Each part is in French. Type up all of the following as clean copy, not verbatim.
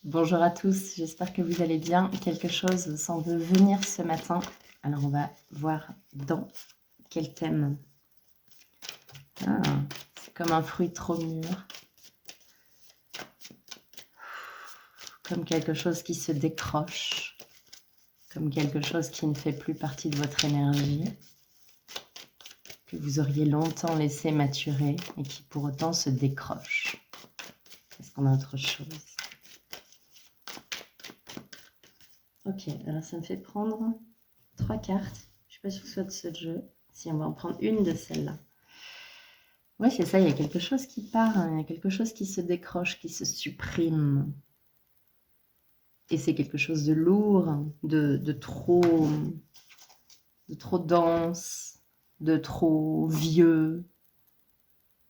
Bonjour à tous, j'espère que vous allez bien. Quelque chose semble venir ce matin. Alors on va voir dans quel thème. Ah, c'est comme un fruit trop mûr. Comme quelque chose qui se décroche. Comme quelque chose qui ne fait plus partie de votre énergie. Que vous auriez longtemps laissé maturer et qui pour autant se décroche. Est-ce qu'on a autre chose? Ok, alors ça me fait prendre 3 cartes. Je ne suis pas sûre que ce soit de ce jeu. Si, on va en prendre une de celles-là. Oui, c'est ça, il y a quelque chose qui part, hein, il y a quelque chose qui se décroche, qui se supprime. Et c'est quelque chose de lourd, de trop dense, de trop vieux,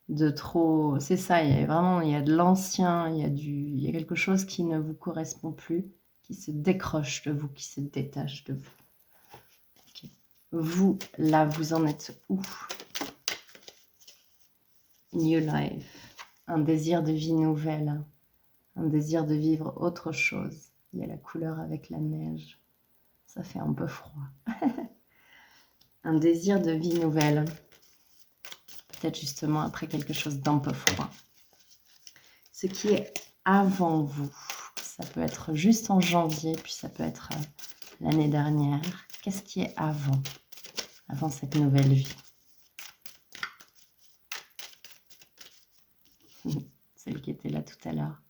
de trop... C'est ça, il y a vraiment il y a de l'ancien, il y a quelque chose qui ne vous correspond plus, qui se décroche de vous, qui se détache de vous. Okay. Vous, là, vous en êtes où? New life, un désir de vie nouvelle, un désir de vivre autre chose. Il y a la couleur avec la neige, ça fait un peu froid. Un désir de vie nouvelle, peut-être justement après quelque chose d'un peu froid. Ce qui est avant vous, ça peut être juste en janvier, puis ça peut être l'année dernière. Qu'est-ce qui est avant cette nouvelle vie? Celle qui était là tout à l'heure.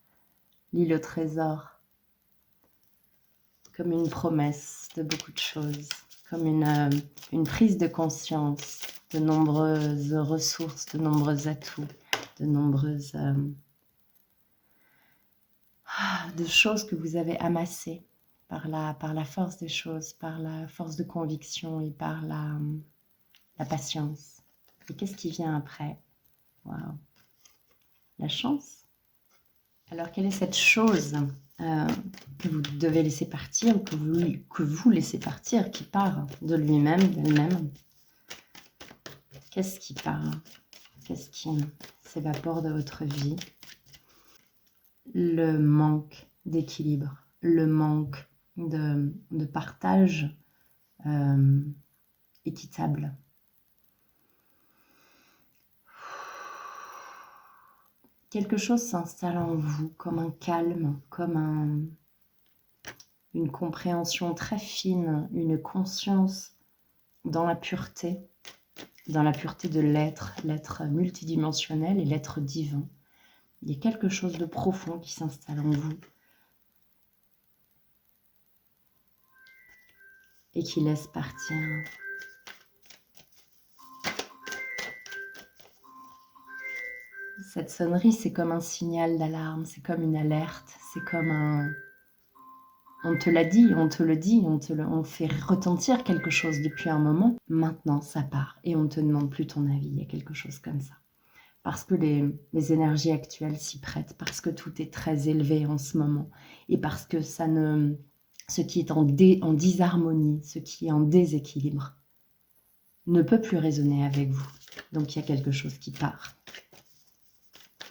L'île au trésor. Comme une promesse de beaucoup de choses. Comme une prise de conscience de nombreuses ressources, de nombreux atouts, de nombreuses de choses que vous avez amassées par la force des choses, par la force de conviction et par la patience. Et qu'est-ce qui vient après? Waouh! La chance? Alors, quelle est cette chose que vous devez laisser partir ou que vous laissez partir, qui part de lui-même, d'elle-même? Qu'est-ce qui part? Qu'est-ce qui s'évapore de votre vie? Le manque d'équilibre, le manque de partage équitable. Quelque chose s'installe en vous comme un calme, comme une compréhension très fine, une conscience dans la pureté de l'être, l'être multidimensionnel et l'être divin. Il y a quelque chose de profond qui s'installe en vous et qui laisse partir. Cette sonnerie, c'est comme un signal d'alarme, c'est comme une alerte, c'est comme un... On te l'a dit, on te le dit, on fait retentir quelque chose depuis un moment. Maintenant, ça part et on ne te demande plus ton avis. Il y a quelque chose comme ça. Parce que les énergies actuelles s'y prêtent, parce que tout est très élevé en ce moment et parce que ce qui est en disharmonie, ce qui est en déséquilibre, ne peut plus résonner avec vous. Donc, il y a quelque chose qui part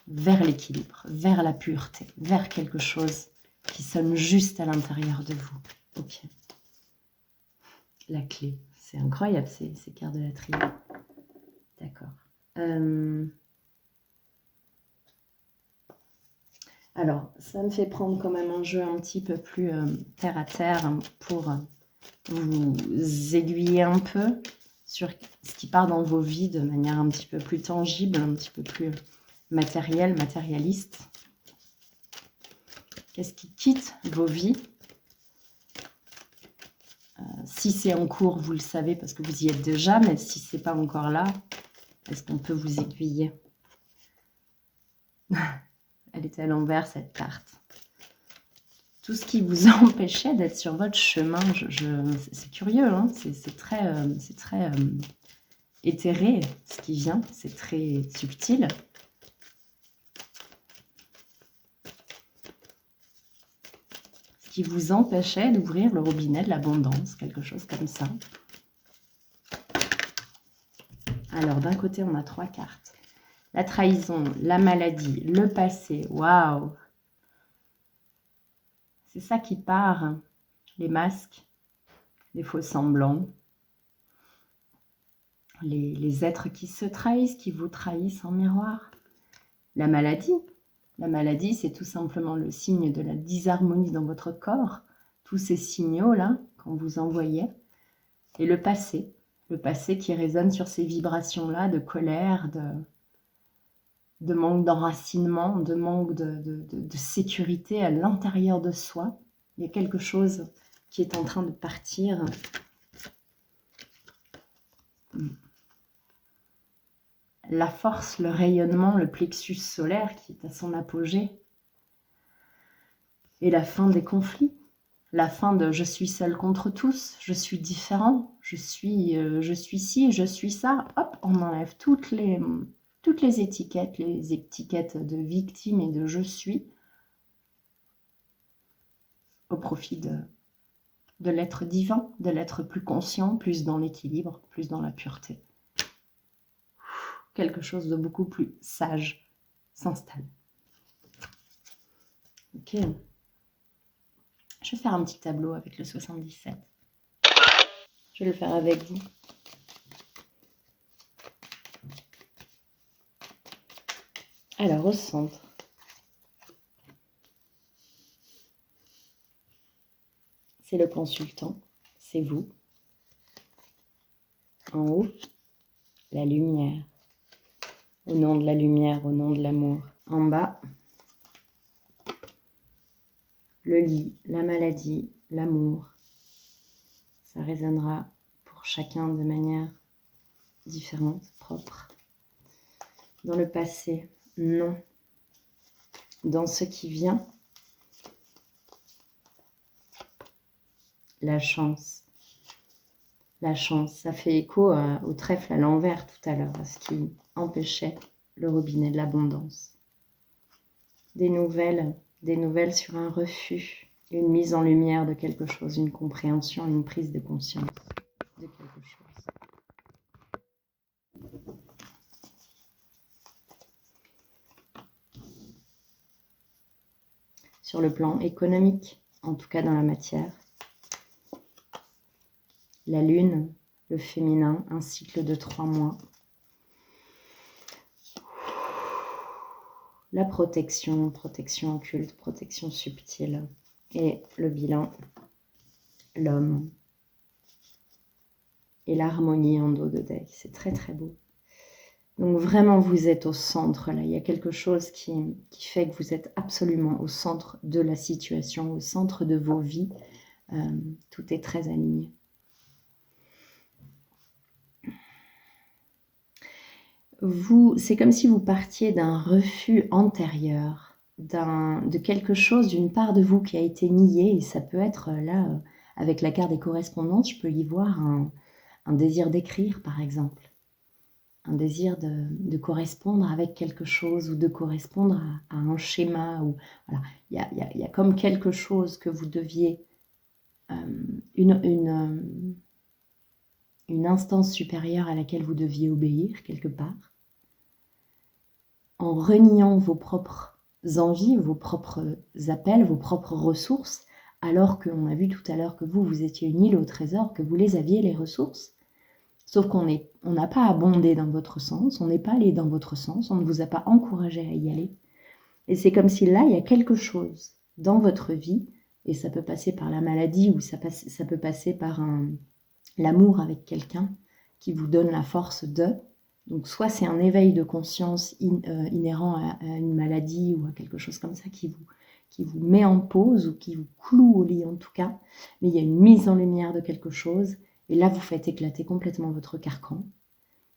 vers l'équilibre, vers la pureté, vers quelque chose qui sonne juste à l'intérieur de vous. Ok. La clé. C'est incroyable ces cartes de la triade. D'accord. Alors, ça me fait prendre quand même un jeu un petit peu plus terre à terre pour vous aiguiller un peu sur ce qui part dans vos vies de manière un petit peu plus tangible, un petit peu plus matérielle, matérialiste. Qu'est-ce qui quitte vos vies? Si c'est en cours, vous le savez parce que vous y êtes déjà, mais si ce n'est pas encore là, est-ce qu'on peut vous aiguiller? Elle était à l'envers, cette carte. Tout ce qui vous empêchait d'être sur votre chemin, c'est curieux, hein, c'est très éthéré ce qui vient, c'est très subtil. Ce qui vous empêchait d'ouvrir le robinet de l'abondance, quelque chose comme ça. Alors, d'un côté, on a 3 cartes. La trahison, la maladie, le passé, waouh! C'est ça qui part, les masques, les faux semblants, les êtres qui se trahissent, qui vous trahissent en miroir. La maladie, c'est tout simplement le signe de la disharmonie dans votre corps, tous ces signaux-là qu'on vous envoyait, et le passé qui résonne sur ces vibrations-là de colère, de manque d'enracinement, de manque de sécurité à l'intérieur de soi. Il y a quelque chose qui est en train de partir. La force, le rayonnement, le plexus solaire qui est à son apogée. Et la fin des conflits. La fin de « je suis seul contre tous »,« je suis différent »,« je suis ci »,« je suis ça ». Hop, on enlève toutes les étiquettes, de victime et de « je suis » au profit de l'être divin, de l'être plus conscient, plus dans l'équilibre, plus dans la pureté. Quelque chose de beaucoup plus sage s'installe. Ok. Je vais faire un petit tableau avec le 77. Je vais le faire avec vous. Alors, au centre, c'est le consultant, c'est vous. En haut, la lumière. Au nom de la lumière, au nom de l'amour. En bas, le lit, la maladie, l'amour. Ça résonnera pour chacun de manière différente, propre. Dans le passé, non. Dans ce qui vient, la chance. La chance, ça fait écho au trèfle à l'envers tout à l'heure, à ce qui empêchait le robinet de l'abondance. Des nouvelles sur un refus, une mise en lumière de quelque chose, une compréhension, une prise de conscience de quelque chose. Sur le plan économique, en tout cas dans la matière, la lune, le féminin, un cycle de 3 mois. La protection occulte, protection subtile. Et le bilan, l'homme. Et l'harmonie en dos de deck. C'est très très beau. Donc vraiment, vous êtes au centre là. Il y a quelque chose qui fait que vous êtes absolument au centre de la situation, au centre de vos vies. Tout est très aligné. C'est comme si vous partiez d'un refus antérieur, de quelque chose, d'une part de vous qui a été niée, et ça peut être là, avec la carte des correspondances, je peux y voir un désir d'écrire par exemple, un désir de correspondre avec quelque chose, ou de correspondre à un schéma, ou voilà, il y a comme quelque chose que vous deviez, une instance supérieure à laquelle vous deviez obéir quelque part, en reniant vos propres envies, vos propres appels, vos propres ressources, alors qu'on a vu tout à l'heure que vous étiez une île au trésor, que vous les aviez les ressources, sauf qu'on n'a pas abondé dans votre sens, on n'est pas allé dans votre sens, on ne vous a pas encouragé à y aller. Et c'est comme si là, il y a quelque chose dans votre vie, et ça peut passer par la maladie, ou ça peut passer par l'amour avec quelqu'un qui vous donne la force de... Donc soit c'est un éveil de conscience inhérent à une maladie ou à quelque chose comme ça qui vous met en pause, ou qui vous cloue au lit en tout cas, mais il y a une mise en lumière de quelque chose, et là vous faites éclater complètement votre carcan,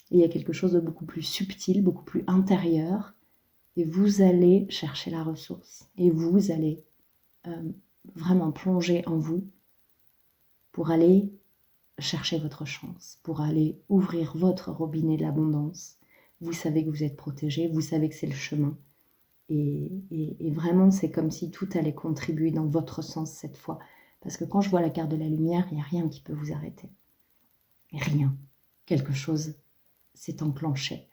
et il y a quelque chose de beaucoup plus subtil, beaucoup plus intérieur, et vous allez chercher la ressource, et vous allez vraiment plonger en vous pour aller chercher votre chance, pour aller ouvrir votre robinet de l'abondance. Vous savez que vous êtes protégé, vous savez que c'est le chemin. Et vraiment, c'est comme si tout allait contribuer dans votre sens cette fois. Parce que quand je vois la carte de la lumière, il n'y a rien qui peut vous arrêter. Rien. Quelque chose s'est enclenché.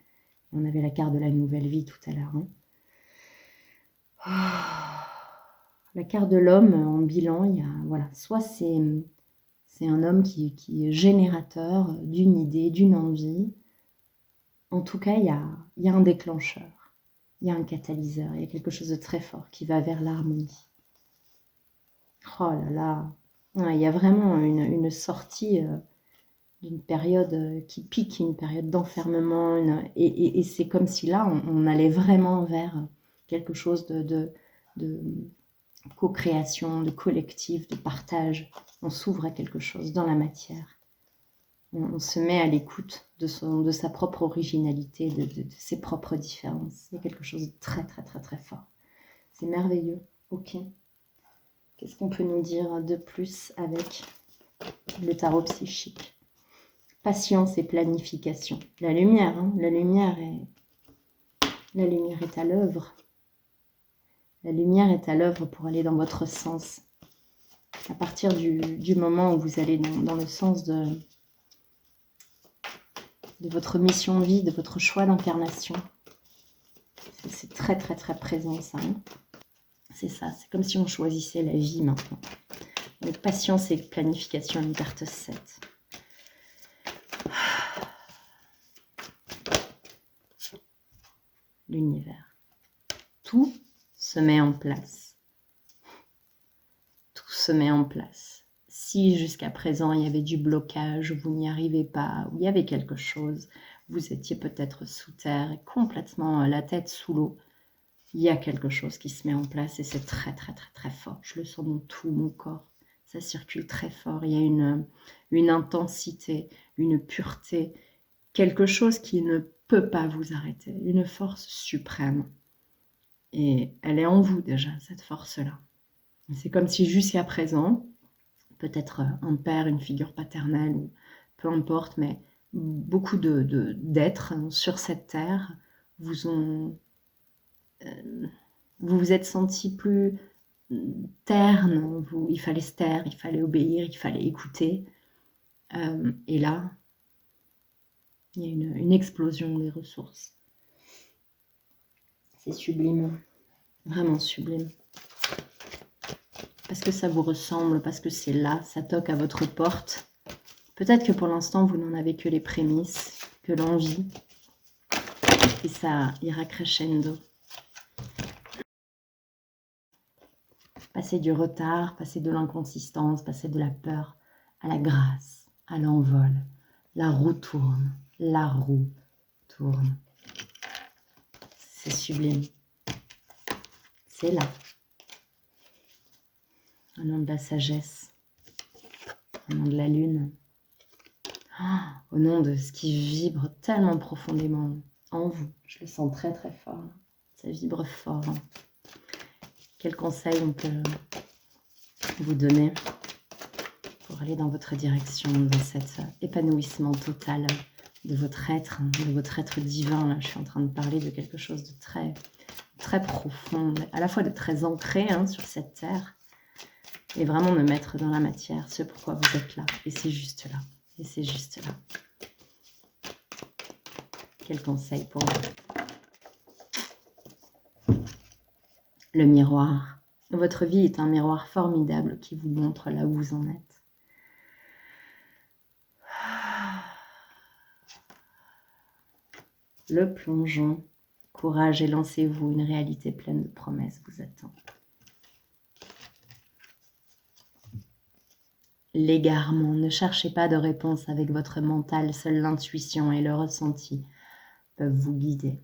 On avait la carte de la nouvelle vie tout à l'heure. La carte de l'homme en bilan, il y a, voilà, soit c'est un homme qui est générateur d'une idée, d'une envie. En tout cas, il y a un déclencheur, il y a un catalyseur, il y a quelque chose de très fort qui va vers l'harmonie. Oh là là, ouais, il y a vraiment une sortie d'une période qui pique, une période d'enfermement, et c'est comme si là, on allait vraiment vers quelque chose de co-création, de collectif, de partage. On s'ouvre à quelque chose dans la matière. On se met à l'écoute de sa propre originalité, de ses propres différences. Il y a quelque chose de très, très, très, très fort. C'est merveilleux. Ok. Qu'est-ce qu'on peut nous dire de plus avec le tarot psychique? Patience et planification. La lumière, hein, la lumière est à l'œuvre. La lumière est à l'œuvre pour aller dans votre sens. À partir du moment où vous allez dans le sens de votre mission de vie, de votre choix d'incarnation. C'est très, très, très présent, ça. Hein, c'est ça, c'est comme si on choisissait la vie maintenant. Donc, patience et planification, une carte 7. L'univers. Tout se met en place. Tout se met en place. Si jusqu'à présent il y avait du blocage, vous n'y arrivez pas, ou il y avait quelque chose, vous étiez peut-être sous terre et complètement la tête sous l'eau, il y a quelque chose qui se met en place et c'est très très très très fort. Je le sens dans tout mon corps. Ça circule très fort. Il y a une intensité, une pureté, quelque chose qui ne peut pas vous arrêter, une force suprême. Et elle est en vous déjà, cette force-là. C'est comme si jusqu'à présent, peut-être un père, une figure paternelle, ou peu importe, mais beaucoup d'êtres sur cette terre vous ont... vous vous êtes senti plus terne, il fallait se taire, il fallait obéir, il fallait écouter. Et là, il y a une explosion des ressources. C'est sublime, vraiment sublime. Parce que ça vous ressemble, parce que c'est là, ça toque à votre porte. Peut-être que pour l'instant, vous n'en avez que les prémices, que l'envie. Et ça ira crescendo. Passer du retard, passer de l'inconsistance, passer de la peur à la grâce, à l'envol. La roue tourne, la roue tourne. C'est sublime. C'est là. Au nom de la sagesse, au nom de la lune, au nom de ce qui vibre tellement profondément en vous. Je le sens très très fort. Ça vibre fort. Quel conseil on peut vous donner pour aller dans votre direction, dans cet épanouissement total de votre être divin. Là, je suis en train de parler de quelque chose de très, très profond, à la fois de très ancré sur cette terre, et vraiment de mettre dans la matière ce pourquoi vous êtes là. Et c'est juste là. Et c'est juste là. Quel conseil pour vous? Le miroir. Votre vie est un miroir formidable qui vous montre là où vous en êtes. Le plongeon. Courage et lancez-vous. Une réalité pleine de promesses vous attend. L'égarement. Ne cherchez pas de réponse avec votre mental. Seule l'intuition et le ressenti peuvent vous guider.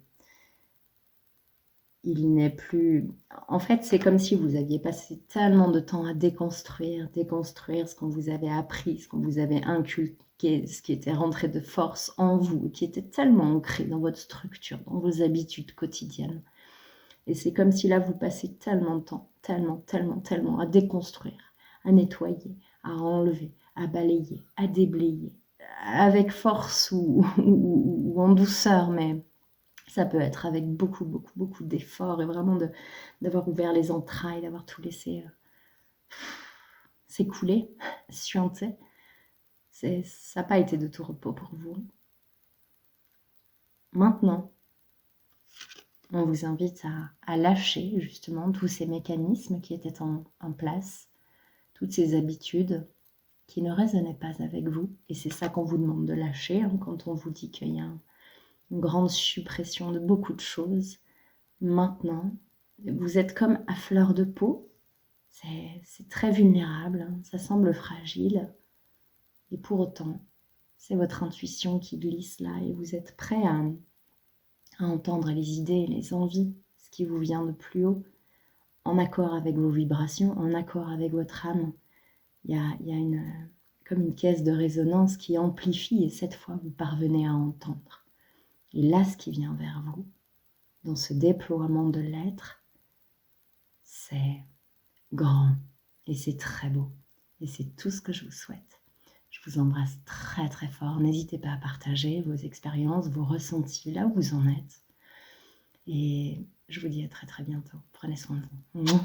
Il n'est plus... En fait, c'est comme si vous aviez passé tellement de temps à déconstruire ce qu'on vous avait appris, ce qu'on vous avait inculqué, ce qui était rentré de force en vous, qui était tellement ancré dans votre structure, dans vos habitudes quotidiennes. Et c'est comme si là, vous passez tellement de temps, tellement à déconstruire, à nettoyer, à enlever, à balayer, à déblayer, avec force ou en douceur, mais... Ça peut être avec beaucoup d'efforts et vraiment d'avoir ouvert les entrailles, d'avoir tout laissé s'écouler, suinter. Ça n'a pas été de tout repos pour vous. Maintenant, On vous invite à lâcher justement tous ces mécanismes qui étaient en place, toutes ces habitudes qui ne résonnaient pas avec vous. Et c'est ça qu'on vous demande de lâcher quand on vous dit qu'il y a une grande suppression de beaucoup de choses. Maintenant, vous êtes comme à fleur de peau. C'est très vulnérable, ça semble fragile. Et pour autant, c'est votre intuition qui glisse là et vous êtes prêt à entendre les idées, les envies, ce qui vous vient de plus haut, en accord avec vos vibrations, en accord avec votre âme. Il y a comme une caisse de résonance qui amplifie et cette fois vous parvenez à entendre. Et là, ce qui vient vers vous, dans ce déploiement de l'être, c'est grand et c'est très beau. Et c'est tout ce que je vous souhaite. Je vous embrasse très très fort. N'hésitez pas à partager vos expériences, vos ressentis, là où vous en êtes. Et je vous dis à très très bientôt. Prenez soin de vous.